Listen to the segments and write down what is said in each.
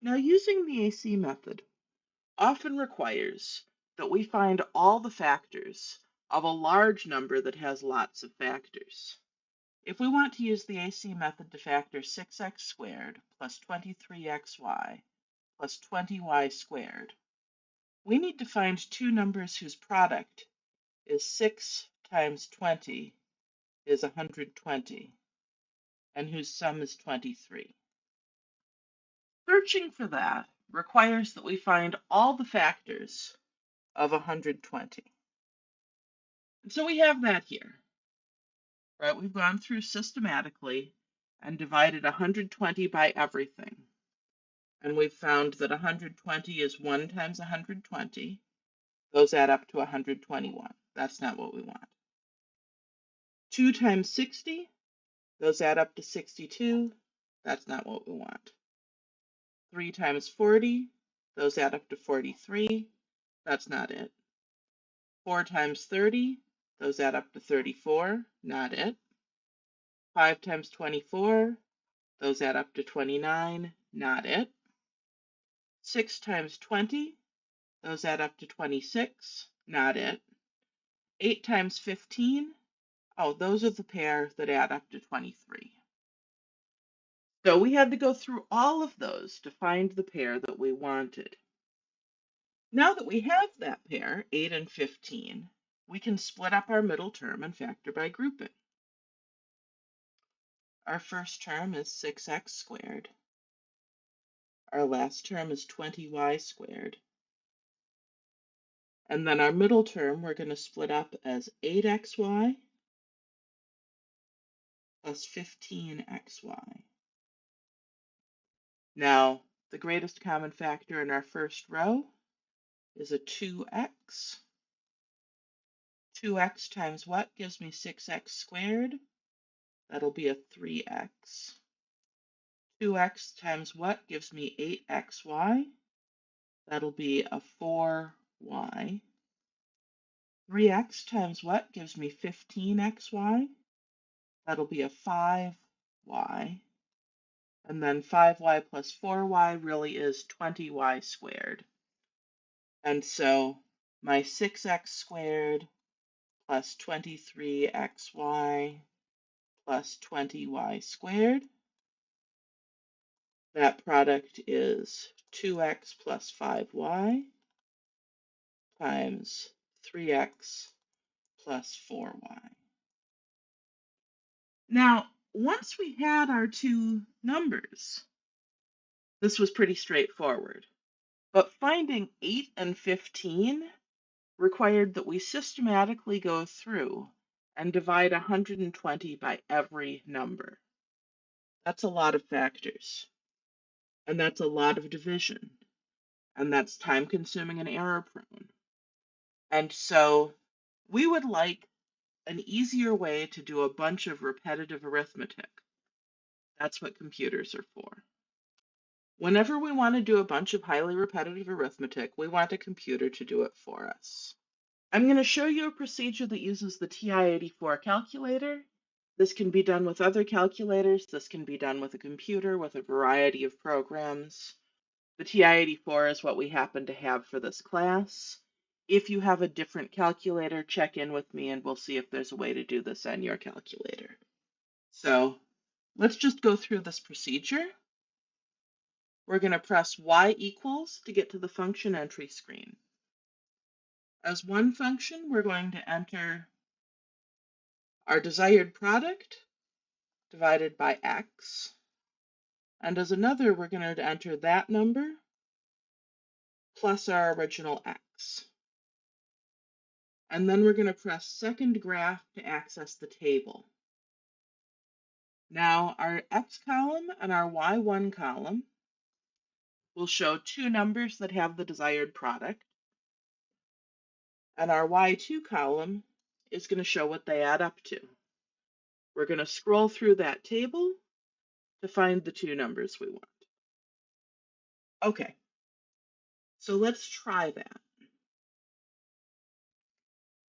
Now, using the AC method often requires that we find all the factors of a large number that has lots of factors. If we want to use the AC method to factor 6x squared plus 23xy plus 20y squared, we need to find two numbers whose product is 6 times 20 is 120, and whose sum is 23. Searching for that requires that we find all the factors of 120. And so we have that here, right? We've gone through systematically and divided 120 by everything. And we've found that 120 is 1 times 120. Those add up to 121. That's not what we want. 2 times 60, those add up to 62. That's not what we want. 3 times 40, those add up to 43. That's not it. 4 times 30, those add up to 34. Not it. 5 times 24, those add up to 29. Not it. 6 times 20, those add up to 26. Not it. 8 times 15, oh, those are the pair that add up to 23. So we had to go through all of those to find the pair that we wanted. Now that we have that pair, 8 and 15, we can split up our middle term and factor by grouping. Our first term is 6x squared. Our last term is 20y squared. And then our middle term we're going to split up as 8xy plus 15xy. Now, the greatest common factor in our first row is a 2x. 2x times what gives me 6x squared? That'll be a 3x. 2x times what gives me 8xy? That'll be a 4y. 3x times what gives me 15xy? That'll be a 5y. And then 5y plus 4y really is 20y squared. And so my 6x squared plus 23xy plus 20y squared, that product is 2x plus 5y times 3x plus 4y. Now, once we had our two numbers, this was pretty straightforward. But finding 8 and 15 required that we systematically go through and divide 120 by every number. That's a lot of factors, and that's a lot of division, and that's time-consuming and error-prone. And so we would like an easier way to do a bunch of repetitive arithmetic. That's what computers are for. Whenever we want to do a bunch of highly repetitive arithmetic, we want a computer to do it for us. I'm going to show you a procedure that uses the TI-84 calculator. This can be done with other calculators. This can be done with a computer with a variety of programs. The TI-84 is what we happen to have for this class. If you have a different calculator, check in with me and we'll see if there's a way to do this on your calculator. So let's just go through this procedure. We're going to press Y equals to get to the function entry screen. As one function, we're going to enter our desired product divided by x. And as another, we're going to enter that number plus our original x. And then we're going to press second graph to access the table. Now our x column and our y1 column will show two numbers that have the desired product. And our y2 column is going to show what they add up to. We're going to scroll through that table to find the two numbers we want. Okay, so let's try that.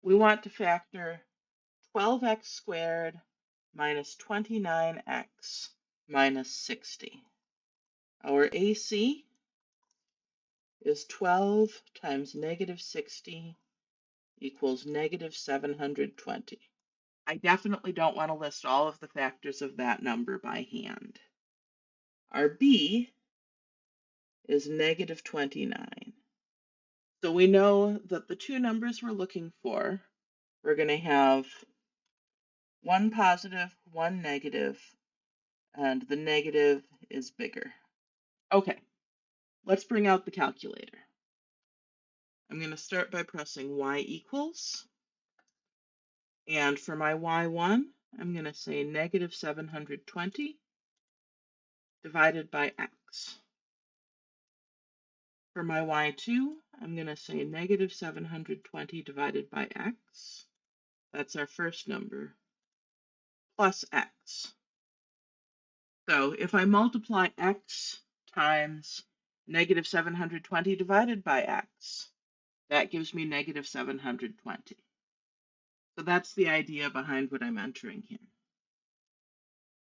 We want to factor 12x squared minus 29x minus 60. Our AC is 12 times negative 60 equals negative 720. I definitely don't want to list all of the factors of that number by hand. Our B is negative 29. So we know that the two numbers we're looking for, we're going to have one positive, one negative, and the negative is bigger. Okay, let's bring out the calculator. I'm going to start by pressing y equals, and for my y1, I'm going to say negative 720 divided by x. For my y2, I'm going to say negative 720 divided by x. That's our first number, plus x. So if I multiply x times negative 720 divided by x, that gives me negative 720. So that's the idea behind what I'm entering here.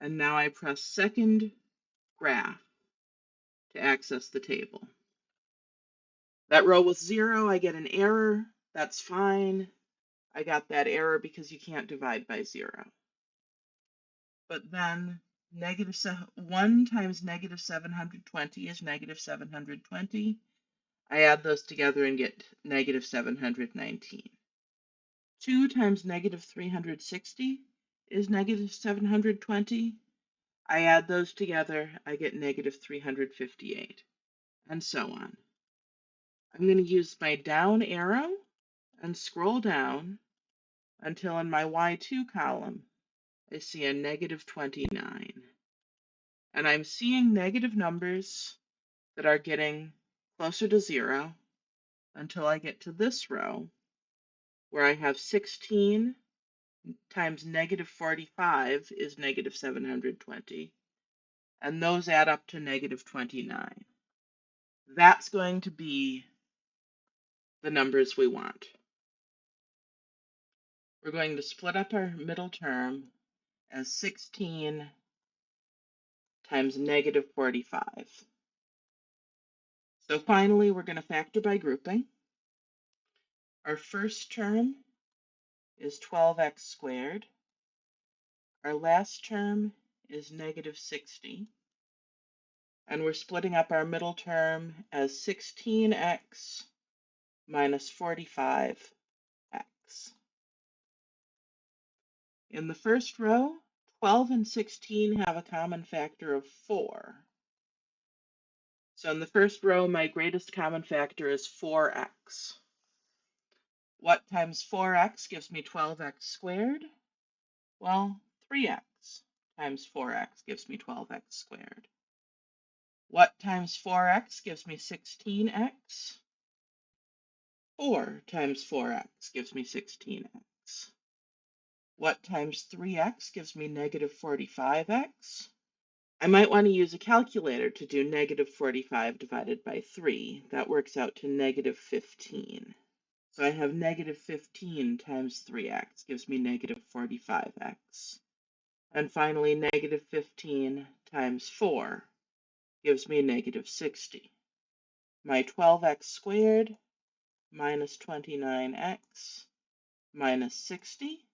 And now I press second graph to access the table. That row was 0, I get an error. That's fine. I got that error because you can't divide by 0. But then 1 times negative 720 is negative 720. I add those together and get negative 719. 2 times negative 360 is negative 720. I add those together, I get negative 358, and so on. I'm going to use my down arrow and scroll down until in my Y2 column, I see a negative 29. And I'm seeing negative numbers that are getting closer to 0 until I get to this row where I have 16 times negative 45 is negative 720, and those add up to negative 29. That's going to be the numbers we want. We're going to split up our middle term as 16 times negative 45. So finally, we're going to factor by grouping. Our first term is 12x squared. Our last term is negative 60. And we're splitting up our middle term as 16x minus 45x. In the first row, 12 and 16 have a common factor of 4. So in the first row, my greatest common factor is 4x. What times 4x gives me 12x squared? Well, 3x times 4x gives me 12x squared. What times 4x gives me 16x? 4 times 4x gives me 16x. What times 3x gives me negative 45x? I might want to use a calculator to do negative 45 divided by 3. That works out to negative 15. So I have negative 15 times 3x gives me negative 45x. And finally, negative 15 times 4 gives me negative 60. My 12x squared minus 29x minus 60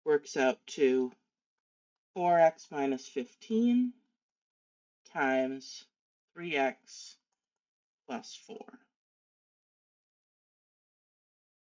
works out to 4x minus 15 times 3x plus 4.